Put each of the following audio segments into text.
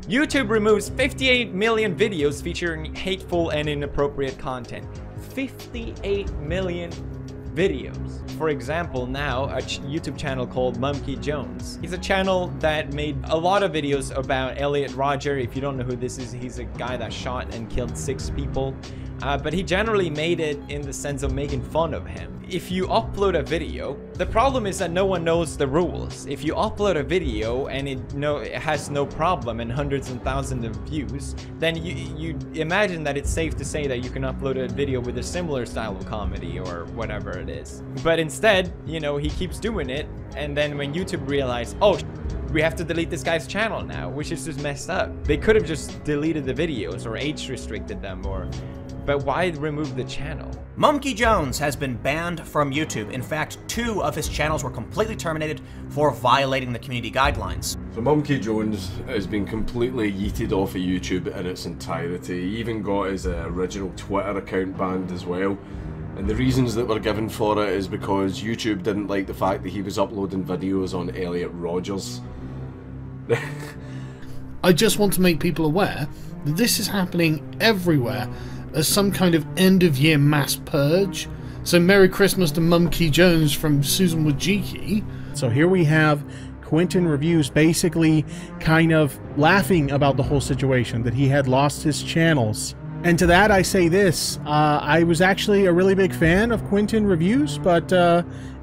YouTube removes 58 million videos featuring hateful and inappropriate content. 58 million videos. For example, now a YouTube channel called Monkey Jones. He's a channel that made a lot of videos about Elliot Rodger. If you don't know who this is, he's a guy that shot and killed 6 people. But he generally made it in the sense of making fun of him. If you upload a video, the problem is that no one knows the rules. If you upload a video and it has no problem and hundreds and thousands of views, then you imagine that it's safe to say that you can upload a video with a similar style of comedy or whatever it is. But instead, you know, he keeps doing it, and then when YouTube realized, oh, we have to delete this guy's channel now, which is just messed up. They could have just deleted the videos or age restricted them, but why remove the channel? Monkey Jones has been banned from YouTube. In fact, 2 of his channels were completely terminated for violating the community guidelines. So Monkey Jones has been completely yeeted off of YouTube in its entirety. He even got his original Twitter account banned as well. And the reasons that were given for it is because YouTube didn't like the fact that he was uploading videos on Elliot Rodgers. I just want to make people aware that this is happening everywhere as some kind of end-of-year mass purge. So Merry Christmas to Monkey Jones from Susan Wojcicki. So here we have Quentin Reviews basically kind of laughing about the whole situation, that he had lost his channels. And to that I say this, I was actually a really big fan of Quentin Reviews, but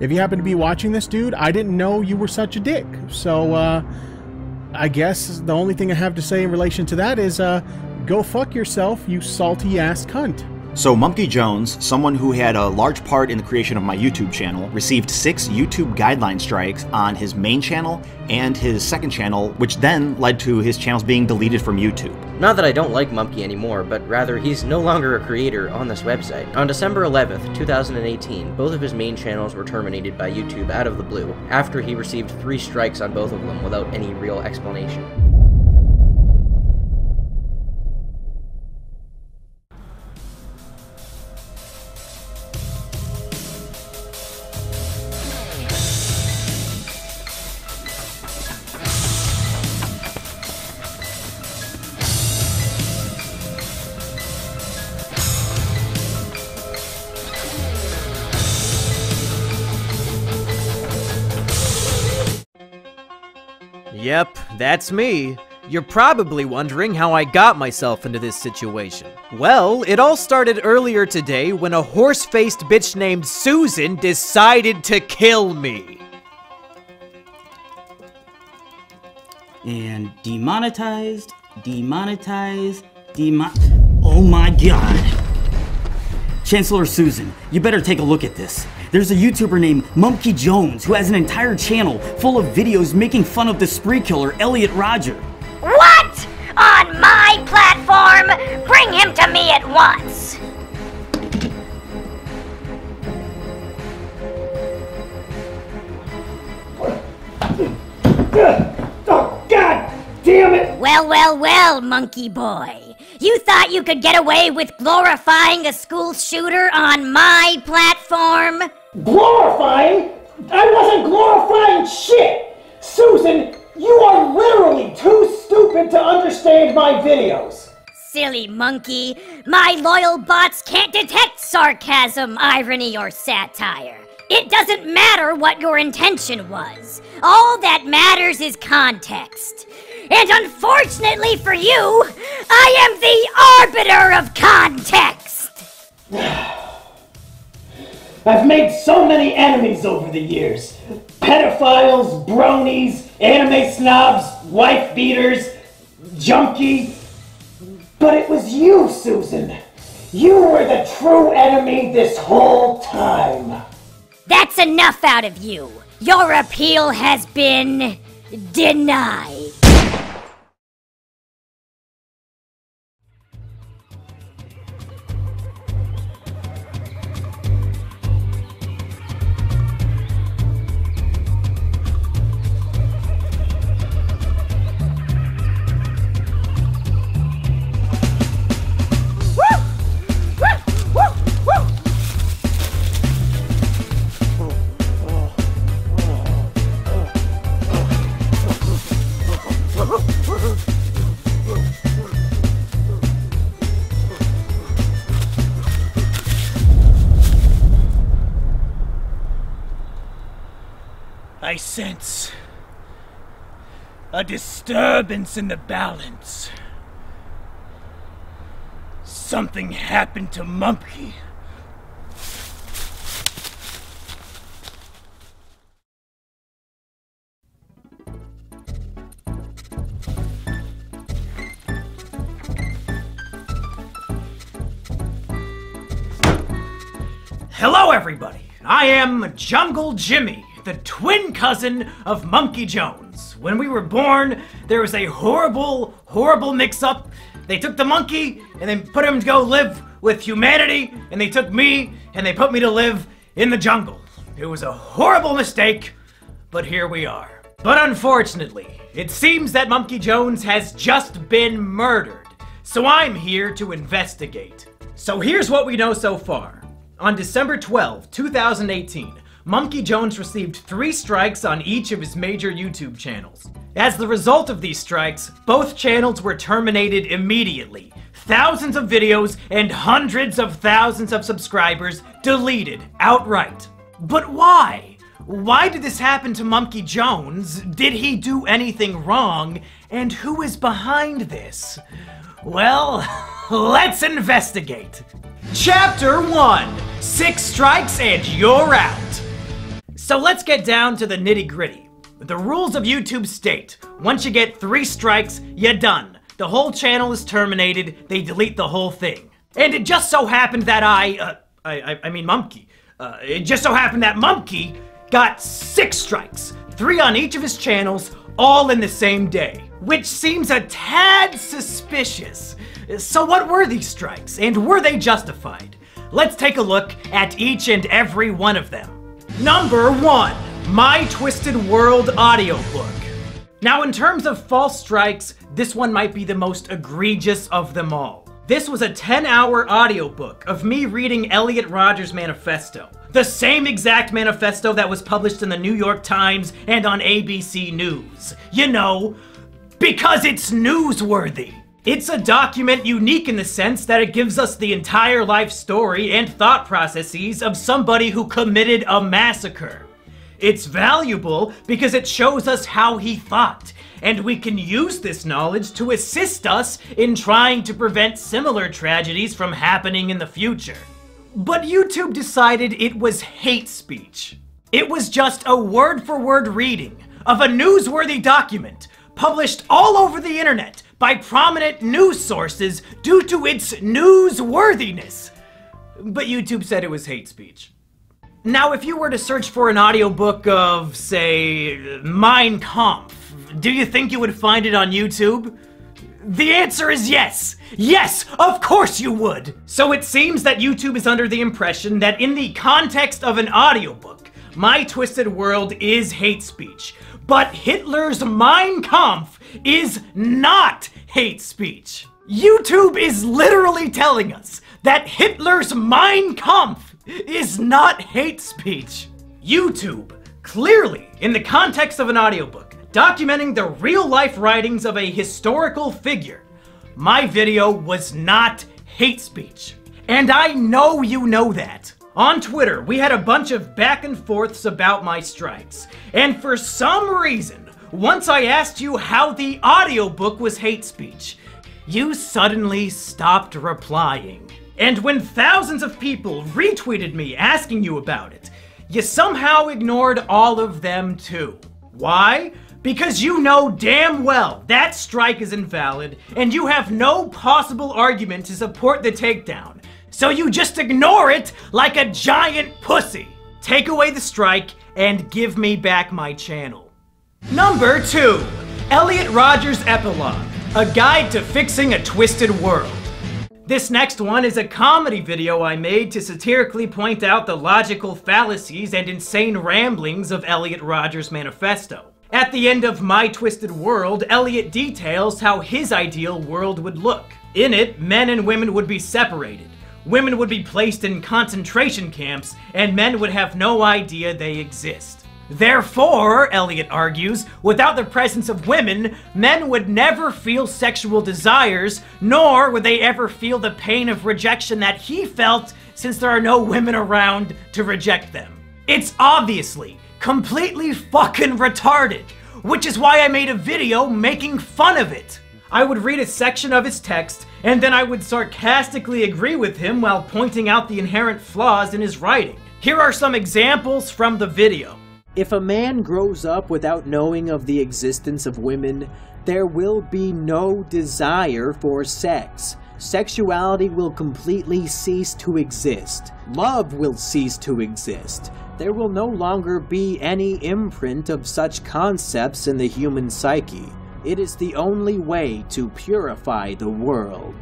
if you happen to be watching this, dude, I didn't know you were such a dick. So I guess the only thing I have to say in relation to that is go fuck yourself, you salty ass cunt. So Monkey Jones, someone who had a large part in the creation of my YouTube channel, received 6 YouTube guideline strikes on his main channel and his second channel, which then led to his channels being deleted from YouTube. Not that I don't like Monkey anymore, but rather he's no longer a creator on this website. On December 11th, 2018, both of his main channels were terminated by YouTube out of the blue, after he received 3 strikes on both of them without any real explanation. Yep, that's me. You're probably wondering how I got myself into this situation. Well, it all started earlier today when a horse-faced bitch named Susan decided to kill me. And demonetized, oh my god. Chancellor Susan, you better take a look at this. There's a YouTuber named Monkey Jones who has an entire channel full of videos making fun of the spree killer Elliot Rodger. What? On my platform? Bring him to me at once! Oh, God damn it! Well, monkey boy. You thought you could get away with glorifying a school shooter on my platform? Glorifying? I wasn't glorifying shit! Susan, you are literally too stupid to understand my videos. Silly monkey. My loyal bots can't detect sarcasm, irony, or satire. It doesn't matter what your intention was. All that matters is context. And unfortunately for you, I am the arbiter of context! I've made so many enemies over the years. Pedophiles, bronies, anime snobs, wife beaters, junkie. But it was you, Susan. You were the true enemy this whole time. That's enough out of you. Your appeal has been denied. I sense a disturbance in the balance. Something happened to Mumpy. Hello, everybody. I am Jungle Jimmy, the twin cousin of Monkey Jones. When we were born, there was a horrible, horrible mix-up. They took the monkey and then put him to go live with humanity, and they took me and they put me to live in the jungle. It was a horrible mistake, but here we are. But unfortunately, it seems that Monkey Jones has just been murdered, so I'm here to investigate. So here's what we know so far. On December 12, 2018, Monkey Jones received 3 strikes on each of his major YouTube channels. As the result of these strikes, both channels were terminated immediately. Thousands of videos and hundreds of thousands of subscribers deleted outright. But why? Why did this happen to Monkey Jones? Did he do anything wrong? And who is behind this? Well, let's investigate. Chapter 1, 6 strikes and you're out. So let's get down to the nitty-gritty. The rules of YouTube state, once you get 3 strikes, you're done. The whole channel is terminated, they delete the whole thing. And it just so happened that Monkey. It just so happened that Monkey got 6 strikes, 3 on each of his channels, all in the same day. Which seems a tad suspicious. So what were these strikes, and were they justified? Let's take a look at each and every one of them. Number 1, My Twisted World audiobook. Now in terms of false strikes, this one might be the most egregious of them all. This was a 10-hour audiobook of me reading Elliot Rodgers' manifesto. The same exact manifesto that was published in the New York Times and on ABC News. You know, because it's newsworthy. It's a document unique in the sense that it gives us the entire life story and thought processes of somebody who committed a massacre. It's valuable because it shows us how he thought, and we can use this knowledge to assist us in trying to prevent similar tragedies from happening in the future. But YouTube decided it was hate speech. It was just a word-for-word reading of a newsworthy document published all over the internet by prominent news sources due to its newsworthiness. But YouTube said it was hate speech. Now, if you were to search for an audiobook of, say, Mein Kampf, do you think you would find it on YouTube? The answer is yes! Yes, of course you would! So it seems that YouTube is under the impression that in the context of an audiobook, My Twisted World is hate speech. But Hitler's Mein Kampf is not hate speech. YouTube is literally telling us that Hitler's Mein Kampf is not hate speech. YouTube, clearly, in the context of an audiobook, documenting the real-life writings of a historical figure, my video was not hate speech. And I know you know that. On Twitter, we had a bunch of back and forths about my strikes. And for some reason, once I asked you how the audiobook was hate speech, you suddenly stopped replying. And when thousands of people retweeted me asking you about it, you somehow ignored all of them too. Why? Because you know damn well that strike is invalid, and you have no possible argument to support the takedown. So you just ignore it like a giant pussy. Take away the strike and give me back my channel. Number 2, Elliot Rodgers' Epilogue, a guide to fixing a twisted world. This next one is a comedy video I made to satirically point out the logical fallacies and insane ramblings of Elliot Rodgers' manifesto. At the end of My Twisted World, Elliot details how his ideal world would look. In it, men and women would be separated. Women would be placed in concentration camps, and men would have no idea they exist. Therefore, Elliot argues, without the presence of women, men would never feel sexual desires, nor would they ever feel the pain of rejection that he felt since there are no women around to reject them. It's obviously completely fucking retarded, which is why I made a video making fun of it. I would read a section of his text, and then I would sarcastically agree with him while pointing out the inherent flaws in his writing. Here are some examples from the video. If a man grows up without knowing of the existence of women, there will be no desire for sex. Sexuality will completely cease to exist. Love will cease to exist. There will no longer be any imprint of such concepts in the human psyche. It is the only way to purify the world.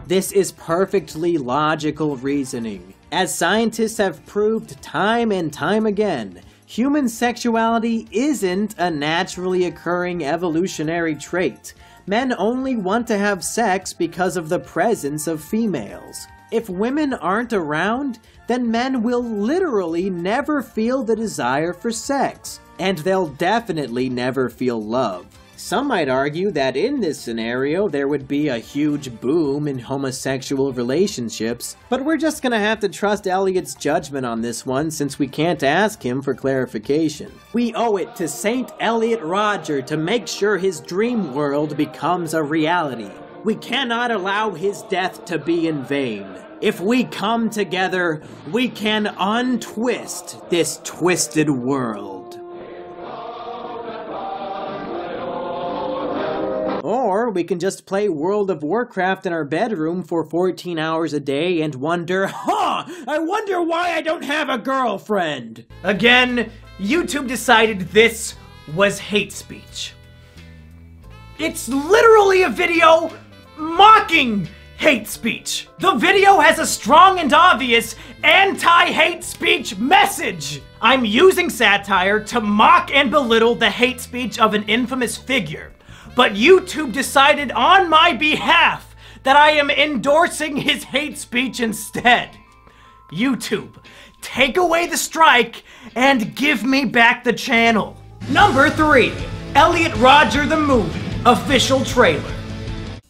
This is perfectly logical reasoning. As scientists have proved time and time again, human sexuality isn't a naturally occurring evolutionary trait. Men only want to have sex because of the presence of females. If women aren't around, then men will literally never feel the desire for sex, and they'll definitely never feel love. Some might argue that in this scenario there would be a huge boom in homosexual relationships, but we're just gonna have to trust Elliot's judgment on this one since we can't ask him for clarification. We owe it to Saint Elliot Rodger to make sure his dream world becomes a reality. We cannot allow his death to be in vain. If we come together, we can untwist this twisted world. Or we can just play World of Warcraft in our bedroom for 14 hours a day and wonder, I wonder why I don't have a girlfriend. Again, YouTube decided this was hate speech. It's literally a video mocking hate speech. The video has a strong and obvious anti-hate speech message. I'm using satire to mock and belittle the hate speech of an infamous figure. But YouTube decided on my behalf that I am endorsing his hate speech instead. YouTube, take away the strike and give me back the channel. Number 3, Elliot Rodger the Movie, official trailer.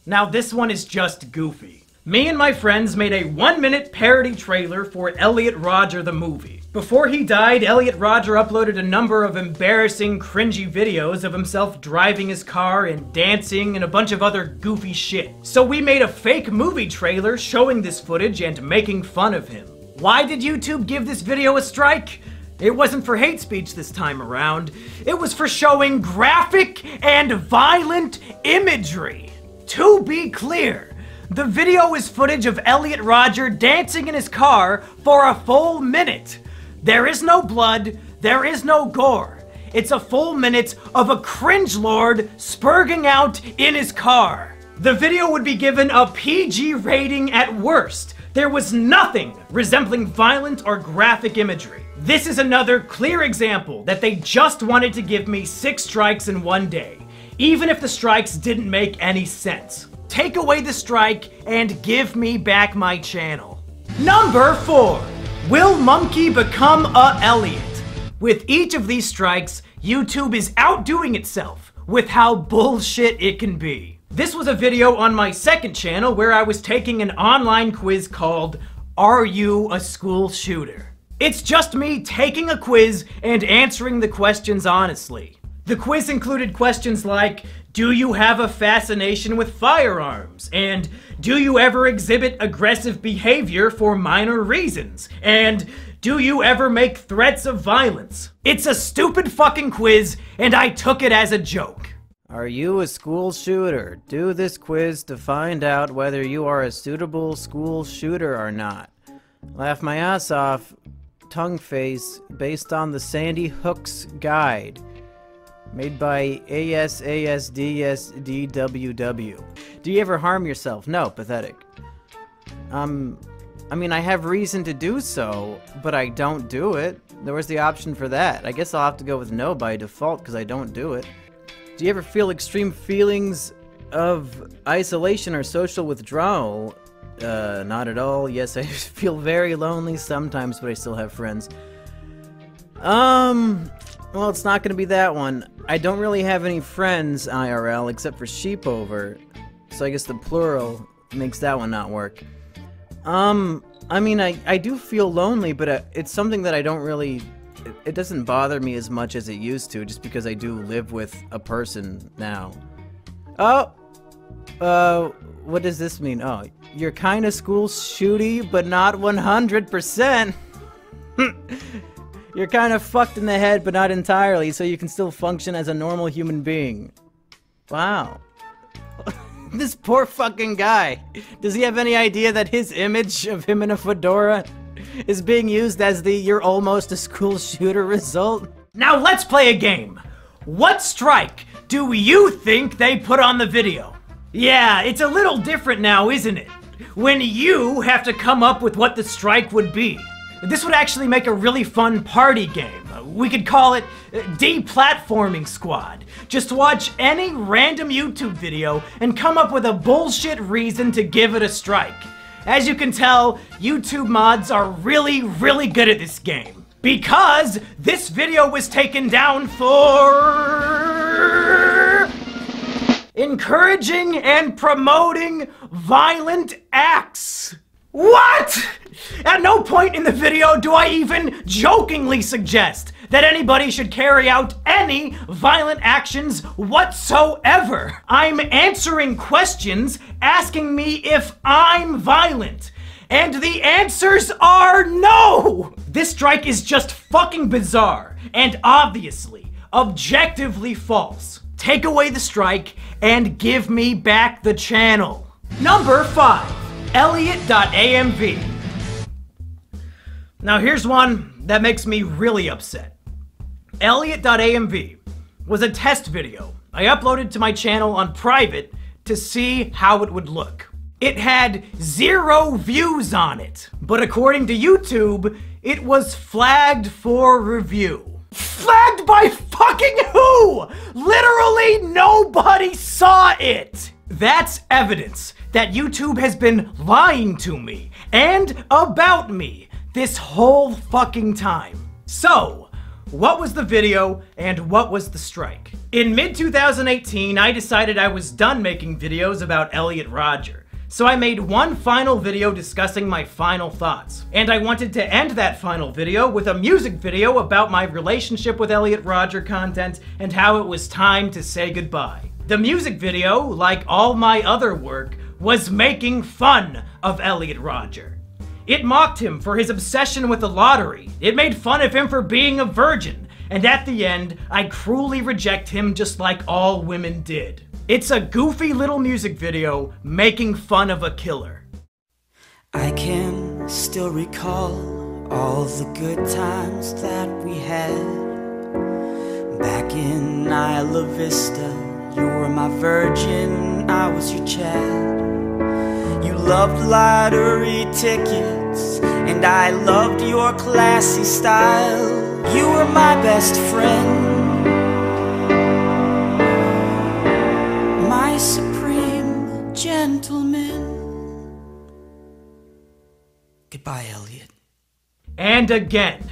Now this one is just goofy. Me and my friends made a 1-minute parody trailer for Elliot Rodger the Movie. Before he died, Elliot Rodger uploaded a number of embarrassing, cringy videos of himself driving his car and dancing and a bunch of other goofy shit. So we made a fake movie trailer showing this footage and making fun of him. Why did YouTube give this video a strike? It wasn't for hate speech this time around. It was for showing graphic and violent imagery. To be clear, the video is footage of Elliot Rodger dancing in his car for a full minute. There is no blood, there is no gore. It's a full minute of a cringe lord spurging out in his car. The video would be given a PG rating at worst. There was nothing resembling violent or graphic imagery. This is another clear example that they just wanted to give me 6 strikes in one day, even if the strikes didn't make any sense. Take away the strike and give me back my channel. Number 4. Will Monkey become a Elliot? With each of these strikes, YouTube is outdoing itself with how bullshit it can be. This was a video on my second channel where I was taking an online quiz called Are You a School Shooter? It's just me taking a quiz and answering the questions honestly. The quiz included questions like, do you have a fascination with firearms? And do you ever exhibit aggressive behavior for minor reasons? And do you ever make threats of violence? It's a stupid fucking quiz, and I took it as a joke. Are you a school shooter? Do this quiz to find out whether you are a suitable school shooter or not. Laugh my ass off, tongue face, based on the Sandy Hook's guide. Made by ASASDSDWW. Do you ever harm yourself? No, pathetic. I mean, I have reason to do so, but I don't do it. There was the option for that. I guess I'll have to go with no by default because I don't do it. Do you ever feel extreme feelings of isolation or social withdrawal? Not at all. Yes, I feel very lonely sometimes, but I still have friends. Well, it's not gonna be that one. I don't really have any friends IRL except for Sheepover, so I guess the plural makes that one not work. I mean, I do feel lonely, but it's something that I don't really it doesn't bother me as much as it used to, just because I do live with a person now. Oh! What does this mean? Oh, you're kinda school shooty, but not 100%. You're kind of fucked in the head, but not entirely, so you can still function as a normal human being. Wow. This poor fucking guy. Does he have any idea that his image of him in a fedora is being used as the "you're almost a school shooter" result? Now let's play a game. What strike do you think they put on the video? Yeah, it's a little different now, isn't it? When you have to come up with what the strike would be. This would actually make a really fun party game. We could call it Deplatforming Squad. Just watch any random YouTube video and come up with a bullshit reason to give it a strike. As you can tell, YouTube mods are really, really good at this game. Because this video was taken down for encouraging and promoting violent acts. What? At no point in the video do I even jokingly suggest that anybody should carry out any violent actions whatsoever. I'm answering questions asking me if I'm violent. And the answers are no! This strike is just fucking bizarre and obviously, objectively false. Take away the strike and give me back the channel. Number 5. Elliot.amv. Now here's one that makes me really upset. Elliot.amv was a test video I uploaded to my channel on private to see how it would look. It had 0 views on it, but according to YouTube, it was flagged for review. Flagged by fucking who? Literally nobody saw it! That's evidence that YouTube has been lying to me and about me this whole fucking time. So, what was the video and what was the strike? In mid-2018, I decided I was done making videos about Elliot Rodger. So I made one final video discussing my final thoughts. And I wanted to end that final video with a music video about my relationship with Elliot Rodger content and how it was time to say goodbye. The music video, like all my other work, was making fun of Elliot Rodger. It mocked him for his obsession with the lottery. It made fun of him for being a virgin. And at the end, I cruelly reject him just like all women did. It's a goofy little music video making fun of a killer. I can still recall all the good times that we had. Back in Isla Vista, you were my virgin, I was your Chad. You loved lottery tickets, and I loved your classy style. You were my best friend, my supreme gentleman. Goodbye, Elliot. And again,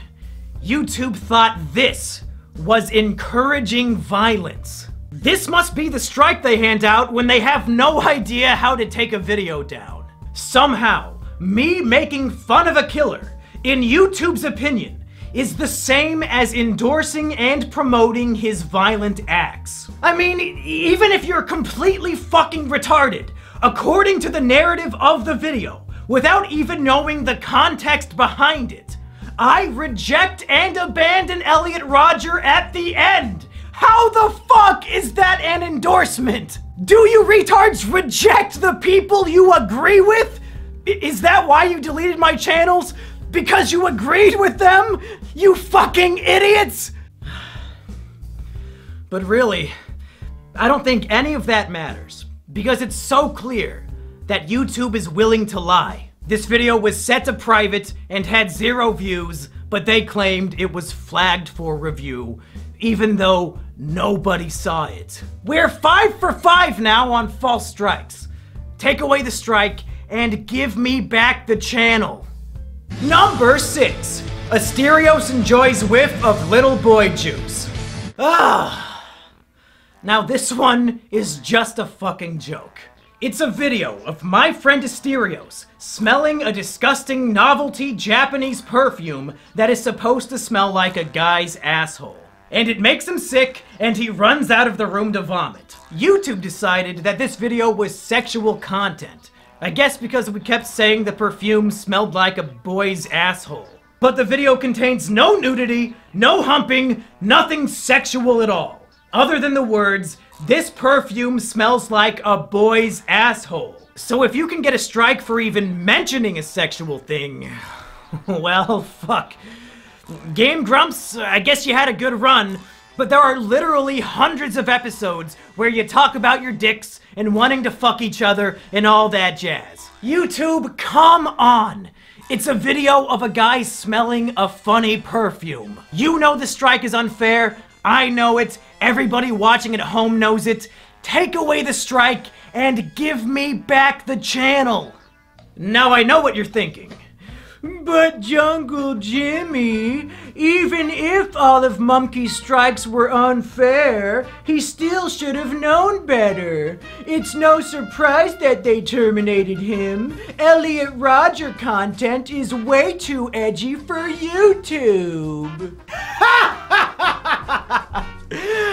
YouTube thought this was encouraging violence. This must be the strike they hand out when they have no idea how to take a video down. Somehow, me making fun of a killer, in YouTube's opinion, is the same as endorsing and promoting his violent acts. I mean, even if you're completely fucking retarded, according to the narrative of the video, without even knowing the context behind it, I reject and abandon Elliot Rodger at the end. How the fuck is that an endorsement? Do you retards reject the people you agree with? Is that why you deleted my channels? Because you agreed with them? You fucking idiots! But really, I don't think any of that matters, because it's so clear that YouTube is willing to lie. This video was set to private and had 0 views, but they claimed it was flagged for review, even though nobody saw it. We're 5 for 5 now on false strikes. Take away the strike and give me back the channel. Number 6. Asterios enjoys whiff of little boy juice. Now this one is just a fucking joke. It's a video of my friend Asterios smelling a disgusting novelty Japanese perfume that is supposed to smell like a guy's asshole. And it makes him sick, and he runs out of the room to vomit. YouTube decided that this video was sexual content. I guess because we kept saying the perfume smelled like a boy's asshole. But the video contains no nudity, no humping, nothing sexual at all. Other than the words, "This perfume smells like a boy's asshole." So if you can get a strike for even mentioning a sexual thing, well, fuck. Game Grumps, I guess you had a good run, but there are literally hundreds of episodes where you talk about your dicks and wanting to fuck each other and all that jazz. YouTube, come on! It's a video of a guy smelling a funny perfume. You know the strike is unfair. I know it. Everybody watching at home knows it. Take away the strike and give me back the channel. Now I know what you're thinking. But Jungle Jimmy, even if all of Mumkey's strikes were unfair, he still should have known better. It's no surprise that they terminated him. Elliot Rodger content is way too edgy for YouTube.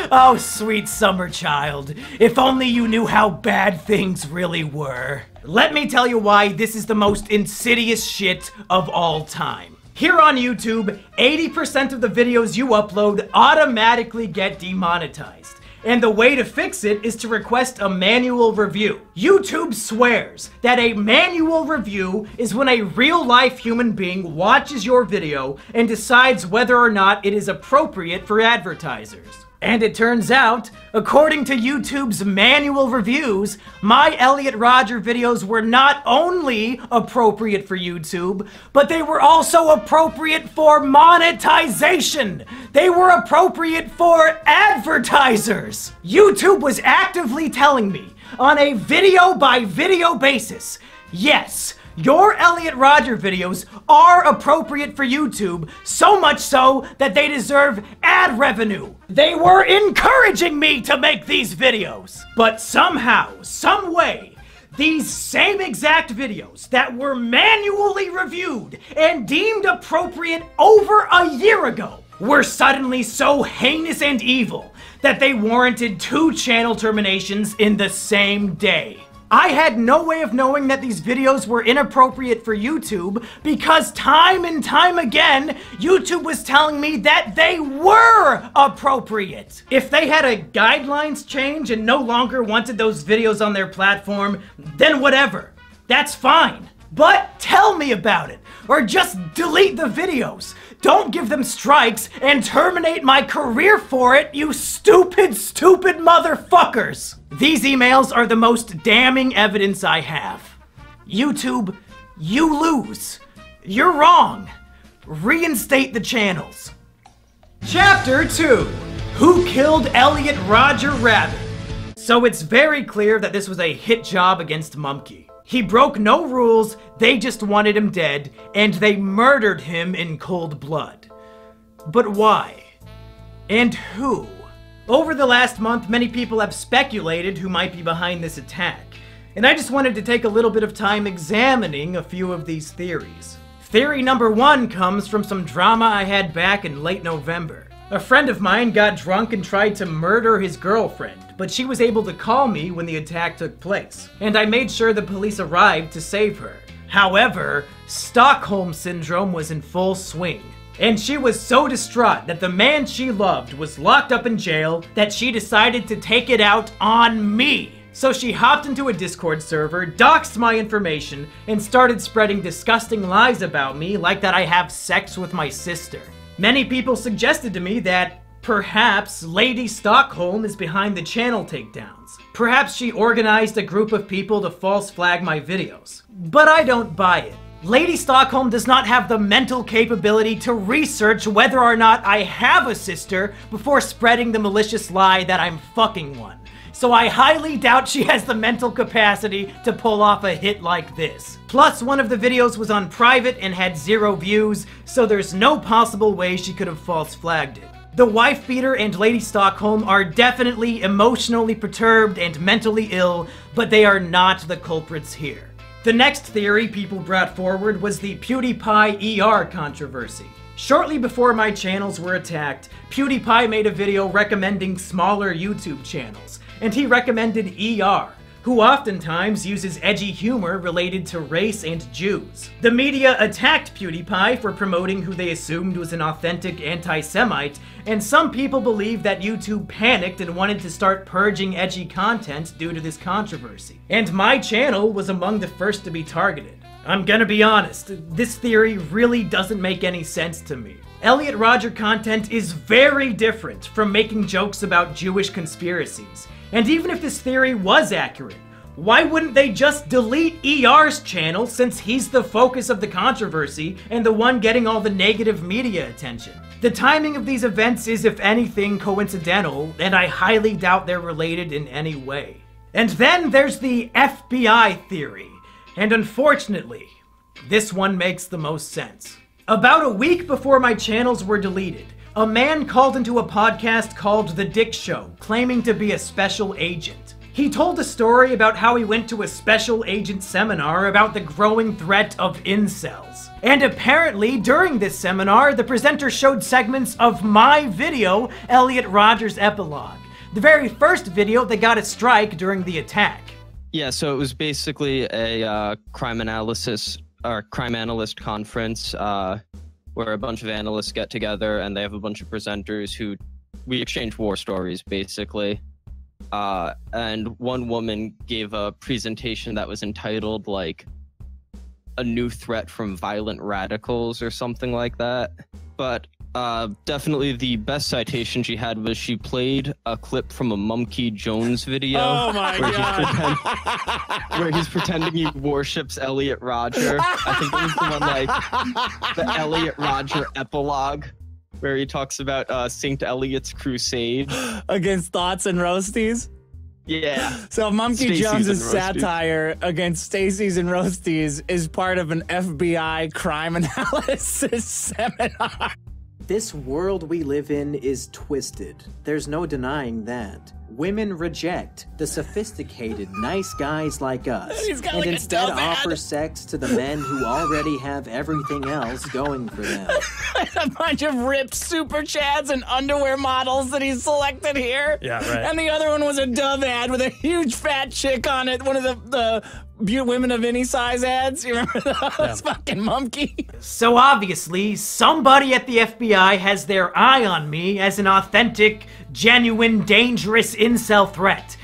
Oh, sweet summer child. If only you knew how bad things really were. Let me tell you why this is the most insidious shit of all time. Here on YouTube, 80% of the videos you upload automatically get demonetized. And the way to fix it is to request a manual review. YouTube swears that a manual review is when a real-life human being watches your video and decides whether or not it is appropriate for advertisers. And it turns out, according to YouTube's manual reviews, my Elliot Rodger videos were not only appropriate for YouTube, but they were also appropriate for monetization. They were appropriate for advertisers. YouTube was actively telling me on a video-by-video basis, yes, your Elliot Rodger videos are appropriate for YouTube, so much so that they deserve ad revenue. They were encouraging me to make these videos. But somehow, some way, these same exact videos that were manually reviewed and deemed appropriate over a year ago were suddenly so heinous and evil that they warranted 2 channel terminations in the same day. I had no way of knowing that these videos were inappropriate for YouTube because time and time again, YouTube was telling me that they were appropriate. If they had a guidelines change and no longer wanted those videos on their platform, then whatever. That's fine. But tell me about it, or just delete the videos. Don't give them strikes and terminate my career for it, you stupid, stupid motherfuckers! These emails are the most damning evidence I have. YouTube, you lose. You're wrong. Reinstate the channels. Chapter 2. Who Killed Elliot Rodger Rabbit? So it's very clear that this was a hit job against Mumkey. He broke no rules, they just wanted him dead, and they murdered him in cold blood. But why? And who? Over the last month, many people have speculated who might be behind this attack, and I just wanted to take a little bit of time examining a few of these theories. Theory number 1 comes from some drama I had back in late November. A friend of mine got drunk and tried to murder his girlfriend, but she was able to call me when the attack took place, and I made sure the police arrived to save her. However, Stockholm Syndrome was in full swing, and she was so distraught that the man she loved was locked up in jail that she decided to take it out on me. So she hopped into a Discord server, doxed my information, and started spreading disgusting lies about me, like that I have sex with my sister. Many people suggested to me that perhaps Lady Stockholm is behind the channel takedowns. Perhaps she organized a group of people to false flag my videos. But I don't buy it. Lady Stockholm does not have the mental capability to research whether or not I have a sister before spreading the malicious lie that I'm fucking one. So I highly doubt she has the mental capacity to pull off a hit like this. Plus, one of the videos was on private and had 0 views, so there's no possible way she could have false flagged it. The wife beater and Lady Stockholm are definitely emotionally perturbed and mentally ill, but they are not the culprits here. The next theory people brought forward was the PewDiePie ER controversy. Shortly before my channels were attacked, PewDiePie made a video recommending smaller YouTube channels, and he recommended ER, who oftentimes uses edgy humor related to race and Jews. The media attacked PewDiePie for promoting who they assumed was an authentic anti-Semite, and some people believe that YouTube panicked and wanted to start purging edgy content due to this controversy. And my channel was among the first to be targeted. I'm gonna be honest, this theory really doesn't make any sense to me. Elliot Rodger content is very different from making jokes about Jewish conspiracies. And even if this theory was accurate, why wouldn't they just delete ER's channel since he's the focus of the controversy and the one getting all the negative media attention? The timing of these events is, if anything, coincidental, and I highly doubt they're related in any way. And then there's the FBI theory. And unfortunately, this one makes the most sense. About a week before my channels were deleted, a man called into a podcast called The Dick Show, claiming to be a special agent. He told a story about how he went to a special agent seminar about the growing threat of incels. And apparently, during this seminar, the presenter showed segments of my video, Elliot Rodger's Epilogue, the very first video that got a strike during the attack. Yeah, so it was basically a crime analyst conference where a bunch of analysts get together and they have a bunch of presenters who we exchange war stories, basically. And one woman gave a presentation that was entitled, like, A New Threat from Violent Radicals or something like that. But definitely the best citation she had was she played a clip from a Mumkey Jones video. Oh my god! Where he's pretending he worships Elliot Rodger. I think it was the one like the Elliot Rodger epilogue, where he talks about Saint Elliot's crusade against thoughts and roasties. Yeah. So Mumkey Jones's satire against Stacey's and Roasties is part of an FBI crime analysis seminar. This world we live in is twisted. There's no denying that. Women reject the sophisticated, nice guys like us, and instead offer sex to the men who already have everything else going for them. A bunch of ripped super chads and underwear models that he selected here. Yeah, right. And the other one was a Dove ad with a huge fat chick on it. One of the women of any size ads. You remember those? Yeah. Fucking Mumkey. So obviously, somebody at the FBI has their eye on me as an authentic, genuine, dangerous incel threat.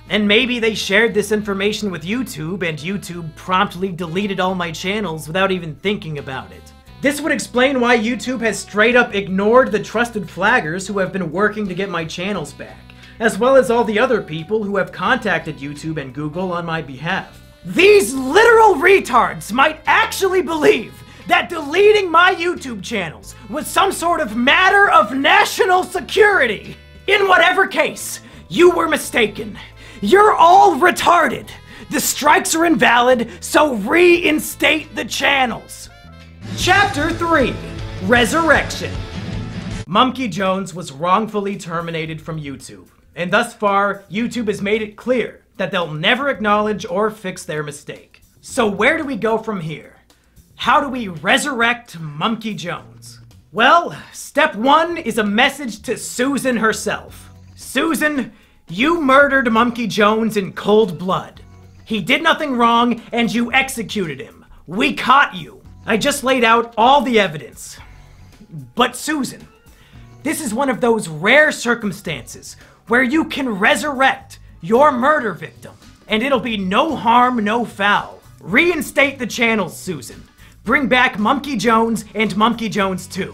And maybe they shared this information with YouTube, and YouTube promptly deleted all my channels without even thinking about it. This would explain why YouTube has straight up ignored the trusted flaggers who have been working to get my channels back, as well as all the other people who have contacted YouTube and Google on my behalf. These literal retards might actually believe that deleting my YouTube channels was some sort of matter of national security. In whatever case, you were mistaken. You're all retarded. The strikes are invalid, so reinstate the channels. Chapter 3, Resurrection. Mumkey Jones was wrongfully terminated from YouTube, and thus far, YouTube has made it clear that they'll never acknowledge or fix their mistake. So where do we go from here? How do we resurrect Mumkey Jones? Well, step 1 is a message to Susan herself. Susan, you murdered Mumkey Jones in cold blood. He did nothing wrong, and you executed him. We caught you. I just laid out all the evidence. But Susan, this is one of those rare circumstances where you can resurrect your murder victim, and it'll be no harm, no foul. Reinstate the channels, Susan. Bring back Mumkey Jones and Mumkey Jones 2.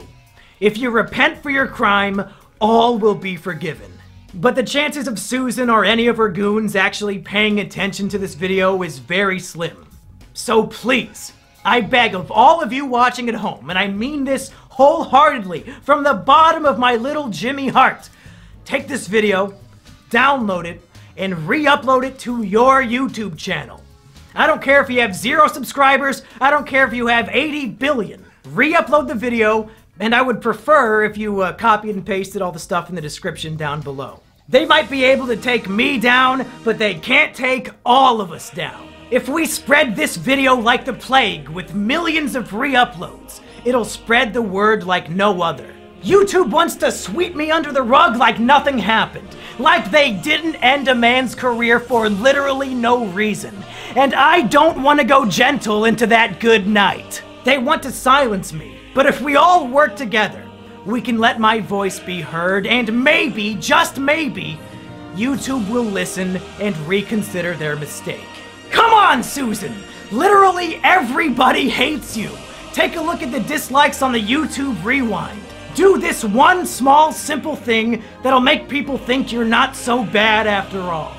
If you repent for your crime, all will be forgiven. But the chances of Susan or any of her goons actually paying attention to this video is very slim. So please, I beg of all of you watching at home, and I mean this wholeheartedly from the bottom of my little Jimmy heart, take this video, download it, and re-upload it to your YouTube channel. I don't care if you have 0 subscribers, I don't care if you have 80 billion. Re-upload the video, And I would prefer if you copied and pasted all the stuff in the description down below. They might be able to take me down, but they can't take all of us down. If we spread this video like the plague with millions of re-uploads, it'll spread the word like no other. YouTube wants to sweep me under the rug like nothing happened, like they didn't end a man's career for literally no reason. And I don't want to go gentle into that good night. They want to silence me, but if we all work together, we can let my voice be heard, and maybe, just maybe, YouTube will listen and reconsider their mistake. Come on, Susan! Literally everybody hates you! Take a look at the dislikes on the YouTube Rewind. Do this one small, simple thing that'll make people think you're not so bad after all.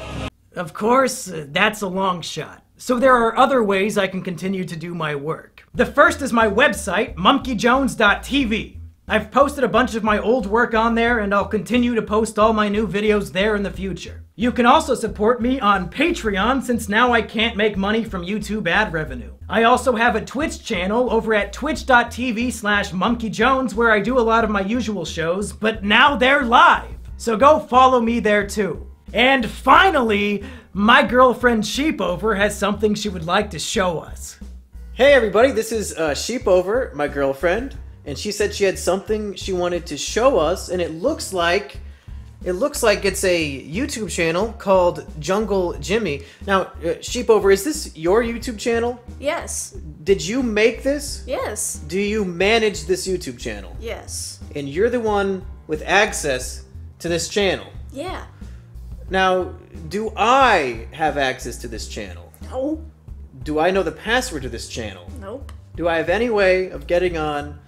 Of course, that's a long shot. So there are other ways I can continue to do my work. The first is my website, monkeyjones.tv. I've posted a bunch of my old work on there, and I'll continue to post all my new videos there in the future. You can also support me on Patreon, since now I can't make money from YouTube ad revenue. I also have a Twitch channel over at twitch.tv/monkeyjones where I do a lot of my usual shows, but now they're live. So go follow me there too. And finally, my girlfriend Sheepover has something she would like to show us. Hey everybody, this is Sheepover, my girlfriend, and she said she had something she wanted to show us, and it looks like it's a YouTube channel called Jungle Jimmy. Now, Sheepover, is this your YouTube channel? Yes. Did you make this? Yes. Do you manage this YouTube channel? Yes. And you're the one with access to this channel? Yeah. Now, do I have access to this channel? No. Do I know the password to this channel? Nope. Do I have any way of getting on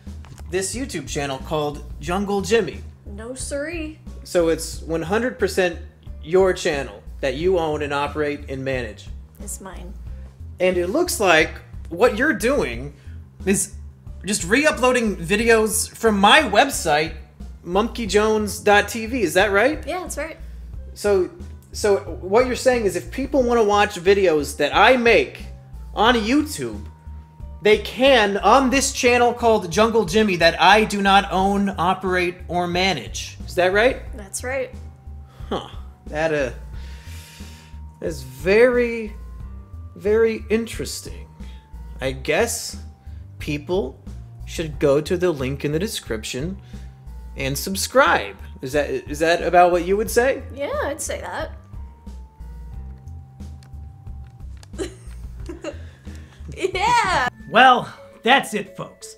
this YouTube channel called Jungle Jimmy? No siree. So it's 100% your channel that you own and operate and manage. It's mine. And it looks like what you're doing is just re-uploading videos from my website, monkeyjones.tv. Is that right? Yeah, that's right. So what you're saying is if people want to watch videos that I make on YouTube, they can on this channel called Jungle Jimmy that I do not own, operate, or manage. Is that right? That's right. Huh. That is very, very interesting. I guess people should go to the link in the description and subscribe. Is that about what you would say? Yeah, I'd say that. Yeah! Well, that's it, folks.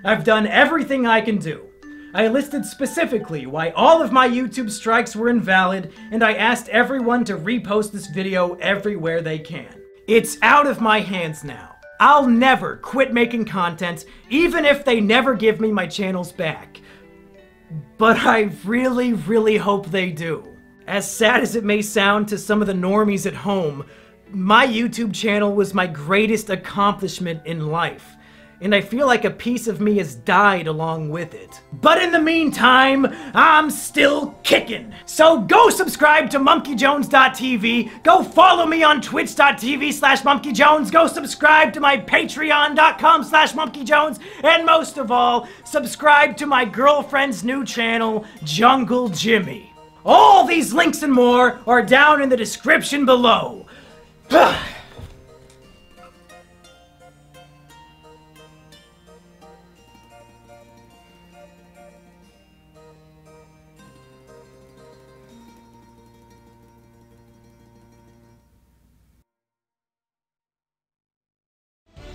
I've done everything I can do. I listed specifically why all of my YouTube strikes were invalid, and I asked everyone to repost this video everywhere they can. It's out of my hands now. I'll never quit making content, even if they never give me my channels back. But I really, really hope they do. As sad as it may sound to some of the normies at home, my YouTube channel was my greatest accomplishment in life, and I feel like a piece of me has died along with it. But in the meantime, I'm still kicking. So go subscribe to monkeyjones.tv, go follow me on twitch.tv/monkeyjones, go subscribe to my patreon.com/monkeyjones, and most of all, subscribe to my girlfriend's new channel, Jungle Jimmy. All these links and more are down in the description below.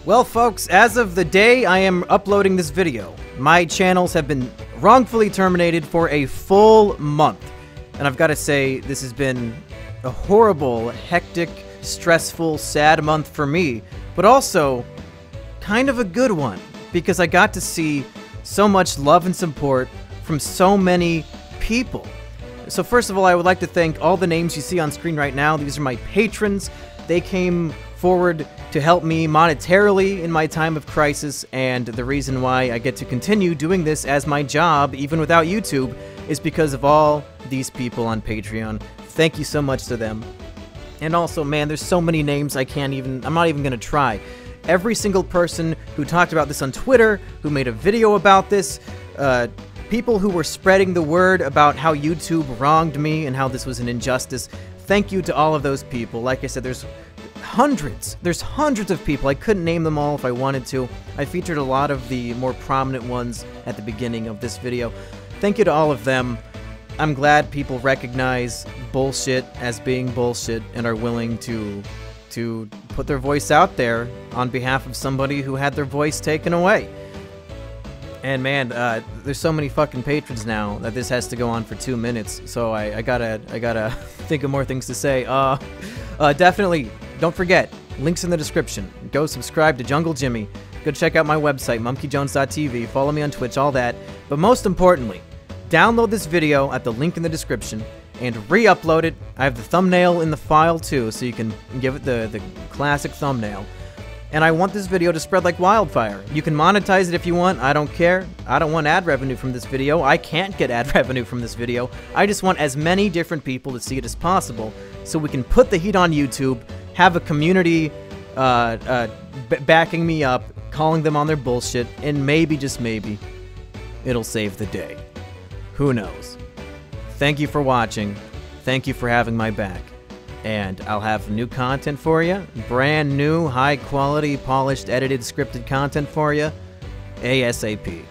Well, folks, as of the day I am uploading this video, my channels have been wrongfully terminated for a full month. And I've got to say, this has been a horrible, hectic, stressful, sad month for me, but also kind of a good one, because I got to see so much love and support from so many people. So first of all, I would like to thank all the names you see on screen right now. These are my patrons. They came forward to help me monetarily in my time of crisis, and the reason why I get to continue doing this as my job, even without YouTube, is because of all these people on Patreon. Thank you so much to them. And also, man, there's so many names I'm not even gonna try. every single person who talked about this on Twitter, who made a video about this, people who were spreading the word about how YouTube wronged me and how this was an injustice. Thank you to all of those people. Like I said, there's hundreds of people. I couldn't name them all if I wanted to. I featured a lot of the more prominent ones at the beginning of this video. Thank you to all of them. I'm glad people recognize bullshit as being bullshit and are willing to put their voice out there on behalf of somebody who had their voice taken away. And man, there's so many fucking patrons now that this has to go on for 2 minutes. So I gotta think of more things to say. Definitely, don't forget, links in the description. Go subscribe to Jungle Jimmy. Go check out my website, monkeyjones.tv. Follow me on Twitch, all that. But most importantly, download this video at the link in the description and re-upload it. I have the thumbnail in the file too, so you can give it the classic thumbnail. And I want this video to spread like wildfire. You can monetize it if you want. I don't care. I don't want ad revenue from this video. I can't get ad revenue from this video. I just want as many different people to see it as possible so we can put the heat on YouTube, have a community backing me up, calling them on their bullshit, and maybe, just maybe, it'll save the day. Who knows? Thank you for watching. Thank you for having my back. And I'll have new content for you. Brand new, high quality, polished, edited, scripted content for you. ASAP.